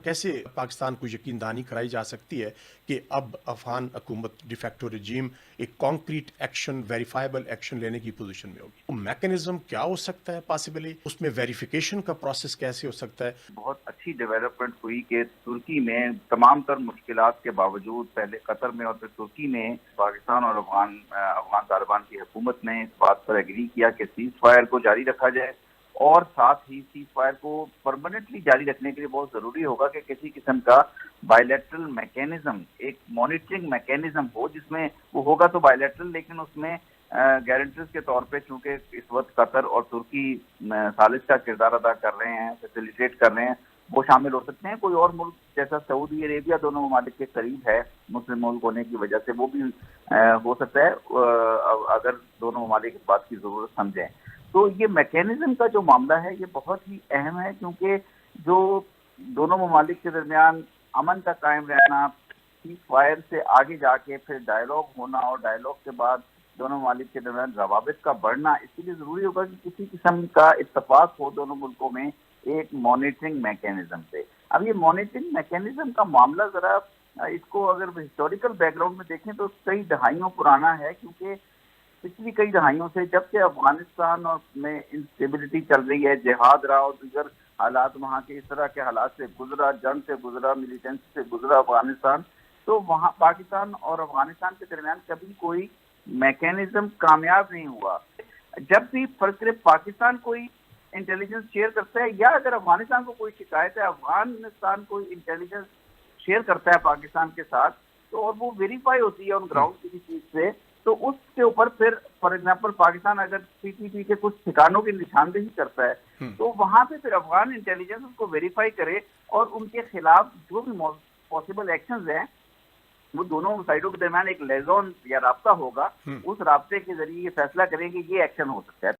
कैसे पाकिस्तान को यकीन दहानी कराई जा सकती है कि अब अफगान हुकूमत डिफेक्टो रजीम एक कॉन्क्रीट एक्शन, वेरीफाइबल एक्शन लेने की पोजीशन में होगी? वो मैकेनिज्म क्या हो सकता है पॉसिबली? उसमें वेरिफिकेशन का प्रोसेस कैसे हो सकता है? बहुत अच्छी डेवलपमेंट हुई कि तुर्की में तमाम तर मुश्किलात के बावजूद पहले कतर में और फिर तुर्की में पाकिस्तान और अफगान तालिबान की हुकूमत ने इस बात पर एग्री किया कि सीज फायर को जारी रखा जाए और साथ ही सीज फायर को परमानेंटली जारी रखने के लिए बहुत ज़रूरी होगा कि किसी किस्म का बायलैटरल मैकेनिज्म, एक मॉनिटरिंग मैकेनिज्म हो, जिसमें वो होगा तो बायलैटरल, लेकिन उसमें गारंटर्स के तौर पे चूंकि इस वक्त कतर और तुर्की सालिस का किरदार अदा कर रहे हैं, फैसिलिटेट कर रहे हैं, वो शामिल हो सकते हैं। कोई और मुल्क जैसा सऊदी अरेबिया दोनों ममालिक के करीब है मुस्लिम मुल्क होने की वजह से, वो भी हो सकता है अगर दोनों ममालिक इस बात की ज़रूरत समझें। तो ये मैकेनिज्म का जो मामला है ये बहुत ही अहम है, क्योंकि जो दोनों ममालिक के दरमियान अमन का कायम रहना, सीज फायर से आगे जाके फिर डायलॉग होना और डायलॉग के बाद दोनों ममालिक के दरमियान रवाबित का बढ़ना, इसके लिए ज़रूरी होगा कि किसी किस्म का इत्तफाक हो दोनों मुल्कों में एक मॉनिटरिंग मैकेनिज्म से। अब ये मॉनिटरिंग मैकेनिज्म का मामला ज़रा इसको अगर हिस्टोरिकल बैकग्राउंड में देखें तो कई दहाइयों पुराना है, क्योंकि पिछली कई दहाइयों से जब से अफगानिस्तान और में इंस्टेबिलिटी चल रही है, जिहाद रहा और दीगर हालात वहाँ के इस तरह के हालात से गुजरा, जंग से गुजरा, मिलिटेंसी से गुजरा अफगानिस्तान, तो वहाँ पाकिस्तान और अफगानिस्तान के दरमियान कभी कोई मैकेनिज्म कामयाब नहीं हुआ। जब भी फर्ज करे पाकिस्तान कोई इंटेलिजेंस शेयर करता है या अगर अफगानिस्तान को कोई शिकायत है, अफगानिस्तान कोई इंटेलिजेंस शेयर करता है पाकिस्तान के साथ, तो और वो वेरीफाई होती है ऑन ग्राउंड किसी चीज से, तो उसके ऊपर फिर फॉर एग्जांपल पाकिस्तान अगर पीटीपी के कुछ ठिकानों की निशानदेही करता है तो वहां पे फिर अफगान इंटेलिजेंस उसको वेरीफाई करे और उनके खिलाफ जो भी पॉसिबल एक्शंस हैं वो दोनों साइडों के दरमियान एक लेजॉन या राब्ता होगा, उस राब्ते के जरिए ये फैसला करें कि ये एक्शन हो सकता है।